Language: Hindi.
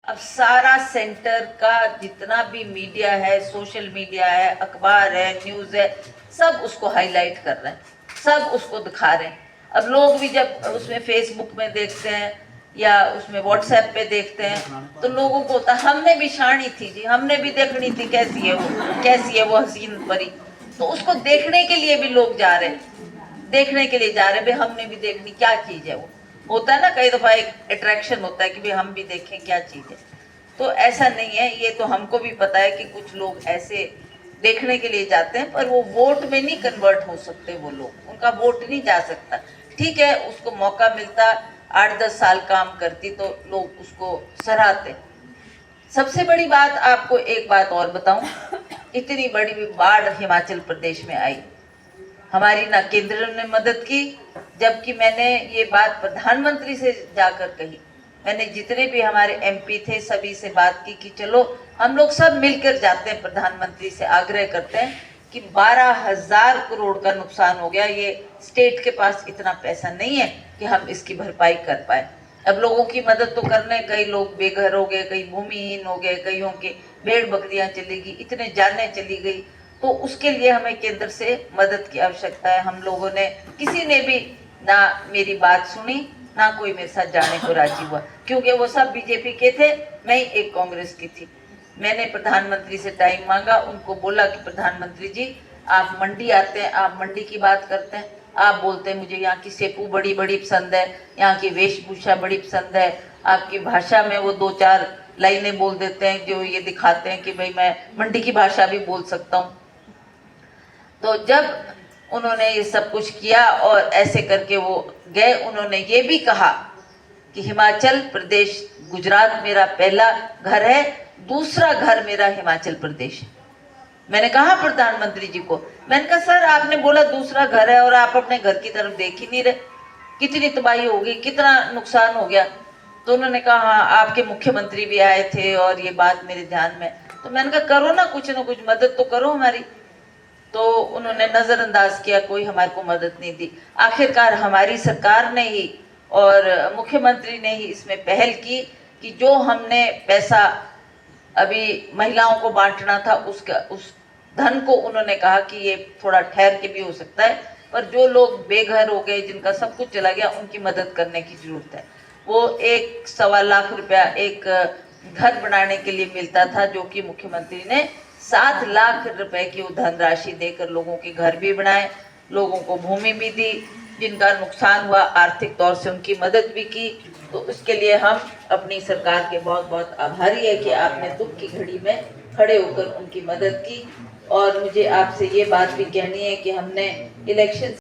अब सारा सेंटर का जितना भी मीडिया है, सोशल मीडिया है, अखबार है, न्यूज़ है, सब उसको हाईलाइट कर रहे हैं, सब उसको दिखा रहे हैं। अब लोग भी जब उसमें फेसबुक में देखते हैं या उसमें व्हाट्सएप पे देखते हैं तो लोगों को होता है हमने भी शानी थी जी, हमने भी देखनी थी कैसी है वो हसीन परी। तो उसको देखने के लिए भी लोग जा रहे हैं, देखने के लिए जा रहे हैं भाई हमने भी देखनी क्या चीज़ है वो। होता है ना कई दफ़ा एक अट्रैक्शन होता है कि भाई हम भी देखें क्या चीज़ है। तो ऐसा नहीं है, ये तो हमको भी पता है कि कुछ लोग ऐसे देखने के लिए जाते हैं, पर वो वोट में नहीं कन्वर्ट हो सकते, वो लोग उनका वोट नहीं जा सकता। ठीक है, उसको मौका मिलता, 8-10 साल काम करती तो लोग उसको सराहते। सबसे बड़ी बात आपको एक बात और बताऊं, इतनी बड़ी बाढ़ हिमाचल प्रदेश में आई, हमारी ना केंद्र ने मदद की, जबकि मैंने ये बात प्रधानमंत्री से जाकर कही। मैंने जितने भी हमारे एमपी थे सभी से बात की कि चलो हम लोग सब मिलकर जाते हैं, प्रधानमंत्री से आग्रह करते हैं कि 12,000 करोड़ का नुकसान हो गया, ये स्टेट के पास इतना पैसा नहीं है कि हम इसकी भरपाई कर पाए। अब लोगों की मदद तो करने, कई लोग बेघर हो गए, कई भूमिहीन हो गए, कईयों के भेड़ बकरियां चली गई, इतने जानें चली गई, तो उसके लिए हमें केंद्र से मदद की आवश्यकता है। हम लोगों ने, किसी ने भी ना मेरी बात सुनी, ना कोई मेरे साथ जाने को राजी हुआ, क्योंकि वो सब बीजेपी के थे, मैं ही एक कांग्रेस की थी। मैंने प्रधानमंत्री से टाइम मांगा, उनको बोला कि प्रधानमंत्री जी आप मंडी आते हैं, आप मंडी की बात करते हैं, आप बोलते हैं मुझे यहाँ की सेपू बड़ी बड़ी पसंद है, यहाँ की वेशभूषा बड़ी पसंद है, आपकी भाषा में वो 2-4 लाइनें बोल देते हैं जो ये दिखाते हैं कि भाई मैं मंडी की भाषा भी बोल सकता हूँ। तो जब उन्होंने ये सब कुछ किया और ऐसे करके वो गए, उन्होंने ये भी कहा कि हिमाचल प्रदेश, गुजरात मेरा पहला घर है, दूसरा घर मेरा हिमाचल प्रदेश है। मैंने कहा प्रधानमंत्री जी को, मैंने कहा सर आपने बोला दूसरा घर है और आप अपने घर की तरफ देख ही नहीं रहे, कितनी तबाही हो गई, कितना नुकसान हो गया। तो उन्होंने कहा हाँ आपके मुख्यमंत्री भी आए थे और ये बात मेरे ध्यान में। तो मैंने कहा करो ना कुछ मदद तो करो हमारी। तो उन्होंने नजरअंदाज किया, कोई हमारे को मदद नहीं दी। आखिरकार हमारी सरकार ने ही और मुख्यमंत्री ने ही इसमें पहल की कि जो हमने पैसा अभी महिलाओं को बांटना था उस धन को उन्होंने कहा कि ये थोड़ा ठहर के भी हो सकता है, पर जो लोग बेघर हो गए, जिनका सब कुछ चला गया, उनकी मदद करने की जरूरत है। वो 1-1.25 लाख रुपया एक घर बनाने के लिए मिलता था, जो कि मुख्यमंत्री ने 7 लाख रुपए की धनराशि देकर लोगों के घर भी बनाए, लोगों को भूमि भी दी, जिनका नुकसान हुआ आर्थिक तौर से उनकी मदद भी की। तो उसके लिए हम अपनी सरकार के बहुत बहुत आभारी है कि आपने दुख की घड़ी में खड़े होकर उनकी मदद की। और मुझे आपसे ये बात भी कहनी है कि हमने इलेक्शन